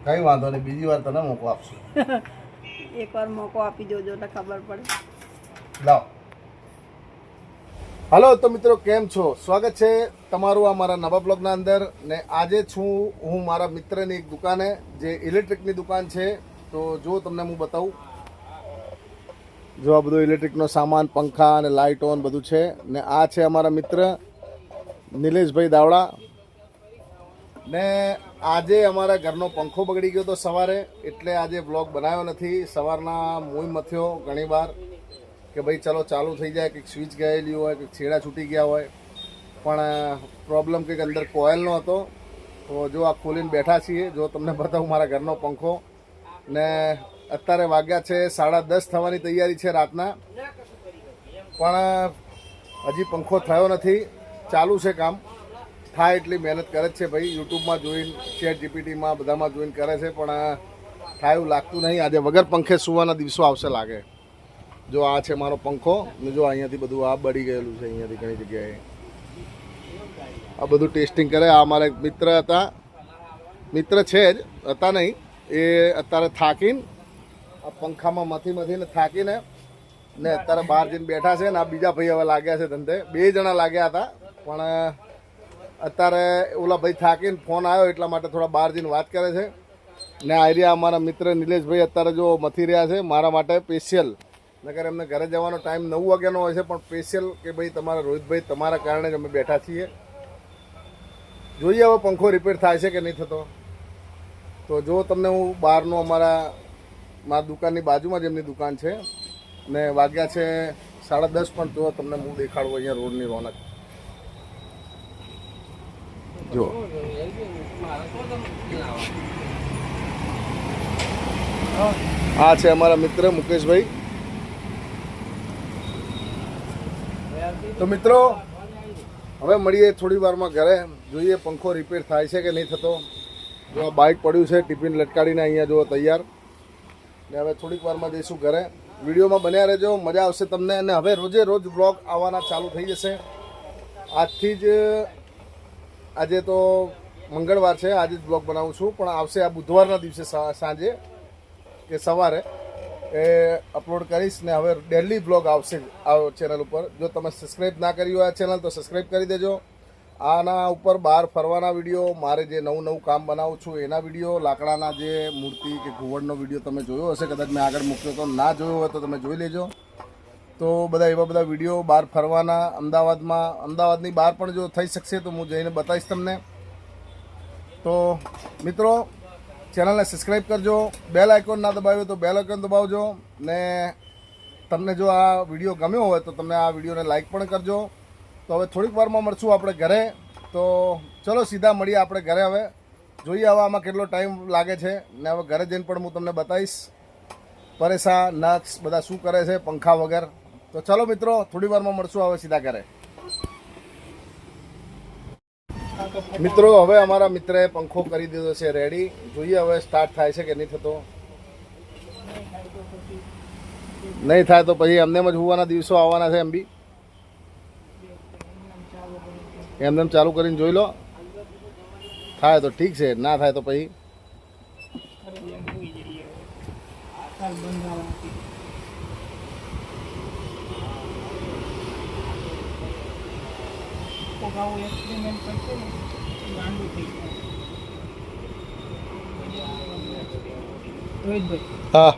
કઈ વાંધો નહીં, બીજી વાર તને મોકો આપશું. એકવાર મોકો આપી દેજો એટલે ખબર પડે. લાવ. હલો તો મિત્રો, કેમ છો? સ્વાગત છે તમારું અમારા નવા બ્લોગના અંદર. ને આજે છું હું મારા મિત્રની એક દુકાને, જે ઇલેક્ટ્રિકની દુકાન છે. તો જો તમને હું બતાવું, જો આ બધું ઇલેક્ટ્રિકનો સામાન, પંખા અને લાઇટ ઓન બધું છે. ને આ છે અમારા મિત્ર નિલેશભાઈ દાવડા. ને આજે અમારા ઘરનો પંખો બગડી ગયો હતો સવારે, એટલે આજે બ્લોગ બનાવ્યો નથી. સવારના મોઈ મથ્યો ઘણી વાર કે ભાઈ ચલો ચાલુ થઈ જાય, કંઈક સ્વિચ ગયેલી હોય, કંઈક છેડા છૂટી ગયા હોય, પણ પ્રોબ્લેમ કંઈક અંદર કોઇલનો હતો. તો જો આ ખોલીને બેઠા છીએ, જો તમને બતાવું મારા ઘરનો પંખો. ને અત્યારે વાગ્યા છે 10:30 થવાની તૈયારી છે રાતના, પણ હજી પંખો થયો નથી. ચાલુ છે કામ, થાય એટલી મહેનત કરે જ છે ભાઈ. યુટ્યુબમાં જોઈને, ચેટ જીપીટીમાં બધામાં જોઈને કરે છે, પણ થાય એવું લાગતું નહીં. આજે વગર પંખે સુવાના દિવસો આવશે લાગે. જો આ છે મારો પંખો, ને જો અહીંયાથી બધું આ બળી ગયેલું છે, અહીંયાથી ઘણી જગ્યાએ આ બધું ટેસ્ટિંગ કરે. આ મારા એક મિત્ર હતા, મિત્ર છે જ, હતા નહીં, એ અત્યારે થાકીને આ પંખામાં મથીને થાકીને ને અત્યારે બહાર જઈને બેઠા છે. ને આ બીજા ભાઈ હવે લાગ્યા છે ધંધે. 2 જણા લાગ્યા હતા, પણ અત્યારે ઓલા ભાઈ થાકીને ફોન આવ્યો એટલા માટે થોડા બહાર જઈને વાત કરે છે. ને આ રહ્યા અમારા મિત્ર નિલેશભાઈ અત્યારે જો મથી રહ્યા છે મારા માટે સ્પેશિયલ. નકર એમને ઘરે જવાનો ટાઈમ 9 વાગ્યાનો હોય છે, પણ સ્પેશિયલ કે ભાઈ તમારા રોહિતભાઈ તમારા કારણે જ અમે બેઠા છીએ. જોઈએ હવે પંખો રિપેર થાય છે કે નહીં થતો. તો જો તમને હું બહારનો મારા દુકાનની બાજુમાં જ એમની દુકાન છે, ને વાગ્યા છે 10:30, પણ જો તમને હું દેખાડું અહીંયા રોડની રોનક. જો આ છે અમારા મિત્ર મુકેશભાઈ. તો મિત્રો હવે મળીએ થોડી વારમાં ઘરે, જોઈએ પંખો રિપેર થાય છે કે નહીં થતો. જો આ બાઇક પડ્યું છે ટિફિન લટકાડીને અહીંયા જો તૈયાર. ને હવે થોડીક વારમાં જઈશું ઘરે. વિડીયોમાં બન્યા રહેજો, મજા આવશે તમને. અને હવે રોજે રોજ બ્લોગ આવવાના ચાલુ થઈ જશે આજથી જ. આજે તો મંગળવાર છે, આજે જ બ્લોગ બનાવું છું, પણ આવશે આ બુધવારના દિવસે સાંજે કે સવારે એ અપલોડ કરીશ. ને હવે ડેલી બ્લોગ આવશે આ ચેનલ ઉપર. જો તમે સબસ્ક્રાઈબ ના કરી હોય આ ચેનલ તો સબસ્ક્રાઈબ કરી દેજો. આના ઉપર બહાર ફરવાના વિડીયો, મારે જે નવું કામ બનાવું છું એના વિડીયો, લાકડાના જે મૂર્તિ કે ઘુવડનો વિડીયો તમે જોયો હશે, કદાચ મેં આગળ મૂક્યો તો, ના જોયો હોય તો તમે જોઈ લેજો. તો બધા એવા બધા વિડીયો બહાર ફરવાના, અમદાવાદની બહાર પણ જો થઈ શકશે તો હું જઈને બતાવીશ તમને. તો મિત્રો ચેનલને સબસ્ક્રાઈબ કરજો, બેલ આઇકોન ના દબાવ્યો તો બેલ આઇકોન દબાવજો. ને તમને જો આ વિડીયો ગમ્યો હોય તો તમે આ વિડીયોને લાઈક પણ કરજો. તો હવે થોડીક વારમાં મળશું આપણે ઘરે. તો ચલો સીધા મળીએ આપણે ઘરે. હવે જોઈએ હવે આમાં કેટલો ટાઈમ લાગે છે. ને હવે ઘરે જઈને પણ હું તમને બતાવીશ પરેશા નક્ષ બધા શું કરે છે પંખા વગર. તો ચલો મિત્રો, થોડી વારમાં મળશું હવે સીધા ઘરે. મિત્રો હવે અમારા મિત્રએ પંખો કરી દીધો છે રેડી. જોઈએ હવે સ્ટાર્ટ થાય છે કે નહીં થતો. નહીં થાય તો પછી એમને જ હોવાના દિવસો આવવાના છે. એમ બી એમને ચાલુ કરીને જોઈ લો. થાય તો ઠીક છે, ના થાય તો પછી હા.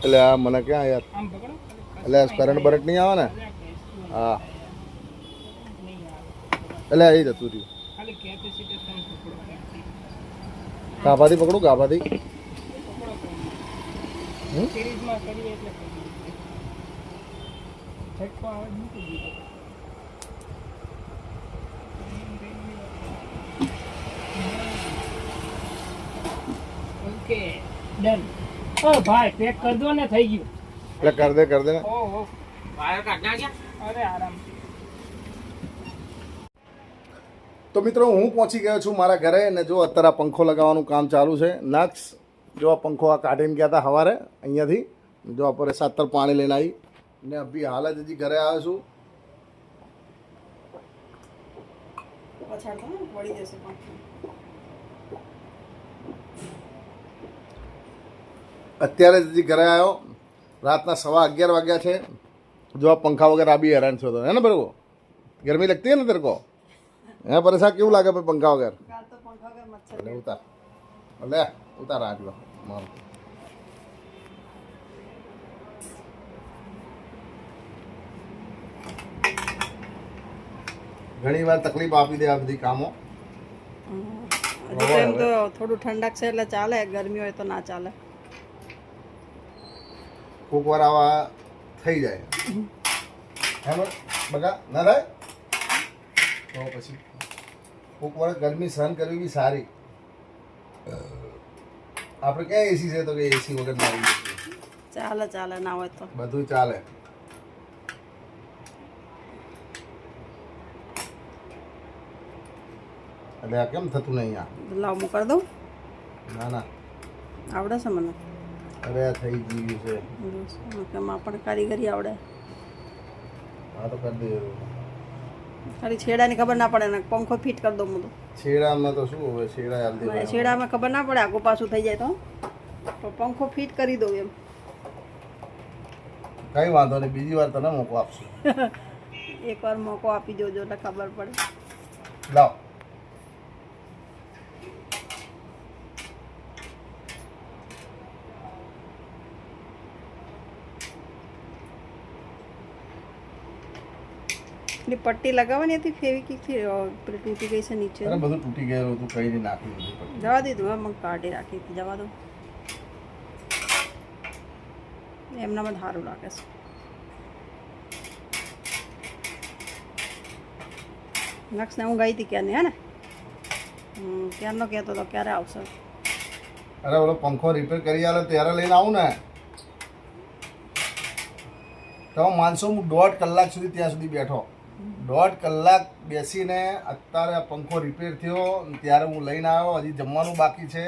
એટલે આ મને ક્યાં યાર, એટલે કરંટ બરટ નહીં આવે ને. હા એટલે એ જતું રહ્યું. ગાભાથી પકડું, ગાભાથી. Okay done. ઓ ભાઈ પેક કર દો ને, થઈ ગયું. એટલે કર દે ને. ઓહો વાયર કાઢ નાખ્યા. અરે આરામ. તો મિત્રો હું પહોંચી ગયો છું મારા ઘરે. અને જો અત્યારે પંખો લગાવવાનું કામ ચાલુ છે. નક્ષ જો આ પંખો આ કાઢીને ગયા હતા સવારે અહીંયાથી. જો આપણે 7 પાણી લઈને આવી ને અભી હાલ જ હજી ઘરે આવ્યો છું. અત્યારે જ હજી ઘરે આવ્યો, રાતના 11:15 વાગ્યા છે. જો આ પંખા વગર આ બી હેરાન થયો હતો, હે ને બરોબર? ગરમી લગતી है ना तेरे को? હે પરેશા, કેવું લાગે ભાઈ પંખા વગર? કાલ તો પંખા વગર મચ્છર એટલે ઉતાર, લે ઉતાર આટલો મારો. ઘણી વાર તકલીફ આપી દે આ બધી કામો. હજી તો એમ તો થોડું ઠંડક છે એટલે ચાલે, ગરમી હોય તો ના ચાલે. કોક વાર આવા થઈ જાય, હે બગા ના થાય તો પછી કોક વાર ગરમી સહન કરવી બી સારી. આપણે ક્યાં એસી છે તો કે એસી વગર ના આવી શકીએ. ચાલે ચાલે, ના હોય તો બધું ચાલે. એટલે આ કેમ થતું નહીં આ? લાવ હું કરી દઉં, ના ના, આવડે છે મને. અરે આ થઈ ગયું છે. એમાં પણ કારીગરી આવડે. હા તો કરી દે. ખાલી છેડાની ખબર ના પડે ને પંખો ફિટ કરી દઉં હું તો. છેડામાં તો શું હવે, છેડા હાલ મને દે. છેડામાં ખબર ના પડે, આગું પાછું થઈ જાય તો પંખો ફિટ કરી દઉં એમ. કઈ વાંધો નહીં, બીજી વાર તને મોકો આપશું. એકવાર મોકો આપી દેજો એટલે ખબર પડે. લાવ. એટલે પટ્ટી લગાવવાની હતી ફેવિકિકથી, પેલી તૂટી ગઈ છે નીચે. અરે બધું તૂટી ગયેલું હતું, કઈ નહીં નાખી દીધું. જવા દીધું, હા, મને કાઢી રાખી હતી, જવા દો. એમનામાં જ સારું લાગે છે. નક્ષને હું ગઈ હતી ક્યારની, હે ને? ક્યારનો કહેતો હતો ક્યારે આવશે. અરે ઓલો પંખો રિપેર કરી આલે ત્યારે લઈને આવું ને. તમે માનશો, હું 1.5 કલાક સુધી ત્યાં સુધી બેઠો. 1.5 કલાક બેસીને અત્યારે આ પંખો રિપેર થયો ત્યારે હું લઈને આવ્યો. હજી જમવાનું બાકી છે.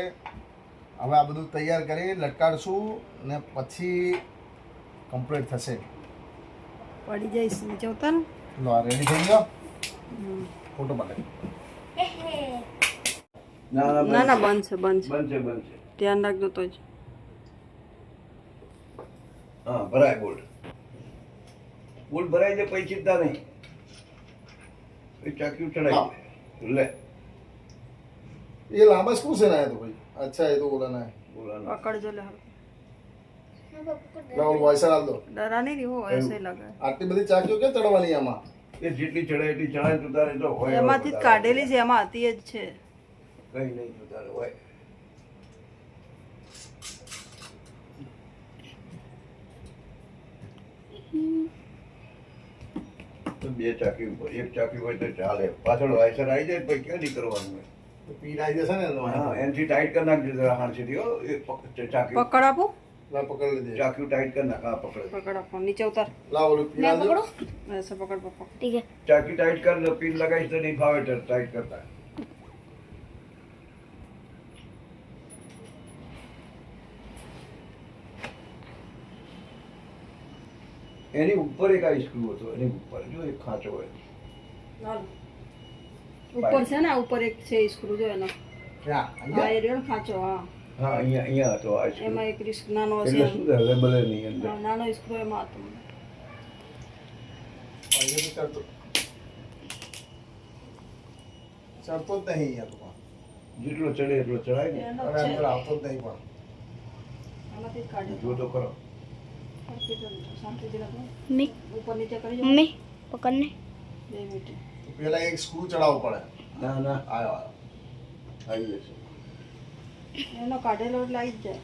હવે આ બધું તૈયાર કરી લટકાડશું ને પછી કમ્પ્લીટ થશે. પડી જઈશ નીચે ઉતાર. લો આ રેડી થઈ ગયો. ફોટો પાડે. ના ના, બંધ છે, બંધ છે. બનશે ધ્યાન રાખજો તો જ. હા ભરાય બોલ્ટ ભરાય છે, પછી ચિંતા નહીં. એ ચાક્યું ચડાવી લે. એ લાંબા સ્ક્રૂ છે ને તો ભાઈ? અચ્છા, એ તો બોલા ના બોલાના પકડજો લે. લાવ વાયસર આલ દો. ડરા નહીં રહી હો, એસે લગે. આટલી બધી ચાકીઓ ક્યાં ચડવાની આમાં? એ જેટલી ચડે એટલી ચડાય તુતારે તો હોય. એમાંથી જ કાઢેલી છે, એમાં હતી જ છે. કઈ નહીં તુતારે હોય. તો બે ચાકી ઉપર, એક ચાકી હોય તો ચાલે. પાછળ વાયસર આવી જાય પછી ક્યાં નીકળવાનું હોય. પીન આવી જશે ને એનો. હા, એનથી ટાઈટ કરી નાખજો જરા હાણસીથી, હો. એ ચાકી પકડ આપો, લા પકડ લેજે. ચાક્યું ટાઈટ કરી નાખ. હા પકડે. પકડ આપો, નીચે ઉતાર. લાવ ઓલું પીન આલ દો. એસે પકડ પપ્પા. ચાકી ટાઈટ કર લો. પિન લગાવીશ તો નહીં ફાવે ટાઈટ કરતા. એની ઉપર એક આ સ્ક્રૂ હતો, એની ઉપર જો એક ખાંચો હોય. ઉપર છે ને, ઉપર એક છે સ્ક્રૂ જો એનો. ક્યાં? હા, અહીંયા? એ રહ્યો ને ખાંચો, હા. હા, અહીંયા હતો આ સ્ક્રૂ. એમાં એક રિસ્ક નાનો એટલે હશે. શું થાય, હવે ભલે નહીં અંદર. હા, નાનો સ્ક્રૂ એમાં હતો. અહીંયાથી ચડતો ચડતો જ નહીં અહીંયા તો. જેટલો ચડે એટલો ચડાય ને. એનો હવે જ છે. અંદર આવતો જ નહીં પણ. આમાંથી જ કાઢ્યો. જો તો ખરો. શાંતિથી રાખો. મમ્મી ઉપર નીચે કરી દો. મમ્મી પકડને 2 મિનિટ. તો પેલા એક સ્ક્રૂ ચડાવવો પડે. ના ના આયો આયો. આવી જશે, એનો કાઢેલો એટલે આવી જ જાય.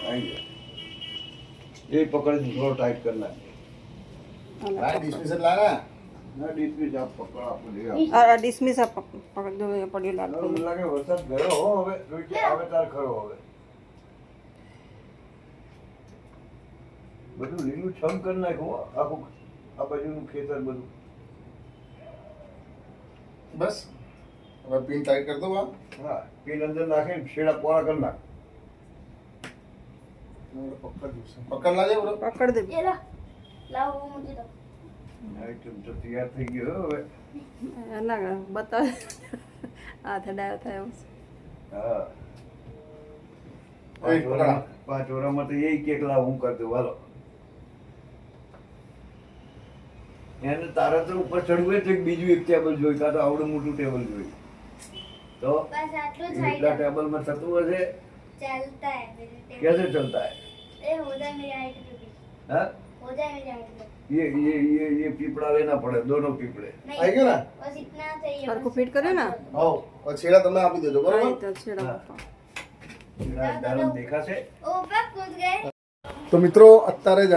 આવી જશે. એ પકડી થોડો ટાઈટ કરી નાખજો. લાય ડિસ્મિશન લાય ને. ના ડીપી આપ પકડ આપો લે. આ ડિસમિસ પકડ દો, એ પડ્યું લાગતું. મને લાગે વરસાદ ગયો હો. હવે રોજ આવે તાર ખરો. હવે બધું લીલું છમ કરી નાખ્યું, હો. આખું આ બાજુનું ખેતર બધું. બસ હવે પિન ટાઈટ કરી દો. હા, પિન અંદર નાખીને શેડા પોળા કરી નાખ. પકડ લાજે બરો. પકડ દે. આઈટમ તો તૈયાર થઈ ગયો હો હવે. ના બતાવે હાથે ડાયો થાય એવું છે. હા એક પકડા. 5 વર્ષમાં તો એ કેકલા હું કરતો હાલો એને તારા તો ઉપર ચડવું હોય તો એક બીજું એક ટેબલ જોઈ કાં તો આવડું મોટું ટેબલ જોઈ તો बस आटलू એટલા साइड ટેબલમાં થતું हशे चलता है मेरे टेबल कैसे चलता है ए हो जाए मेरी हाइट पे भी हाँ हो जाए मेरी हाइट पे ये पीपड़ा लेना पड़े दोनों पीपड़े आई गया ना? बस इतना चाहिए સરખું बस। ફિટ કર્યું ને આવો હવે છેડા તમે આપી દેજો હા, બરાબર એ તો છેડા પપ્પા. दारुण देखा से ओ ऊपर कूद गए તો મિત્રો અત્યારે જ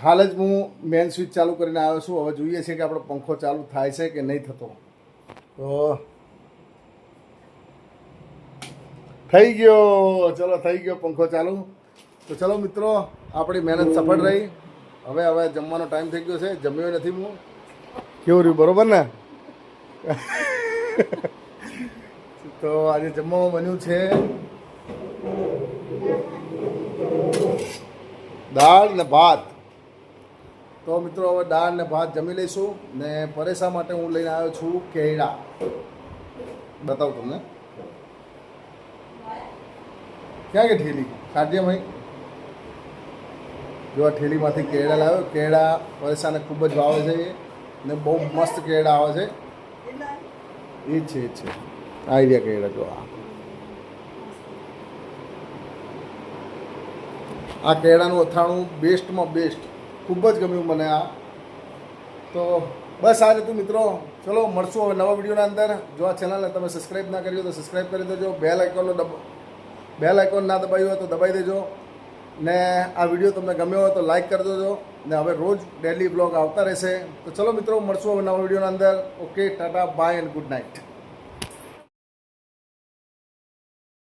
હાલ જ હું મેન સ્વિચ ચાલુ કરીને આવ્યો છું. હવે જોઈએ છે કે આપણો પંખો ચાલુ થાય છે કે નહીં થતો. તો થઈ ગયો, ચલો થઈ ગયો પંખો ચાલુ. તો ચલો મિત્રો આપણી મહેનત સફળ રહી. હવે જમવાનો ટાઈમ થઈ ગયો છે. જમ્યો નથી હું. કેવું રહ્યું, બરોબર ને? તો આજે જમવામાં બન્યું છે દાળ ને ભાત. તો મિત્રો હવે દાળ ને ભાત જમી લઈશું. ને પરેશા માટે હું લઈને આવ્યો છું કેળા. બતાવું તમને ક્યાં ગઈ ઠેલી કાઢીએ ભાઈ. જો આ ઠેલીમાંથી કેળા લાવ્યો. કેળા પરેશાને ખૂબ જ ભાવે છે ને બહુ મસ્ત કેળા આવે છે. એ જ છે આ રહ્યા કેળા. જો આ કેળાનું અથાણું બેસ્ટમાં બેસ્ટ, ખૂબ જ ગમ્યું મને આ. તો બસ આ હતું મિત્રો. ચલો મળશું હવે નવા વિડીયોના અંદર. જો આ ચેનલને તમે સબસ્ક્રાઈબ ના કરી હોય તો સબસ્ક્રાઈબ કરી દેજો. બેલ આઇકોન ના દબાવ્યું હોય તો દબાવી દેજો. ને આ વિડીયો તમને ગમ્યો હોય તો લાઈક કરી દેજો. ને હવે રોજ ડેલી બ્લોગ આવતા રહેશે. તો ચલો મિત્રો મળશું હવે નવા વિડીયોના અંદર. Okay, tata, bye and good night.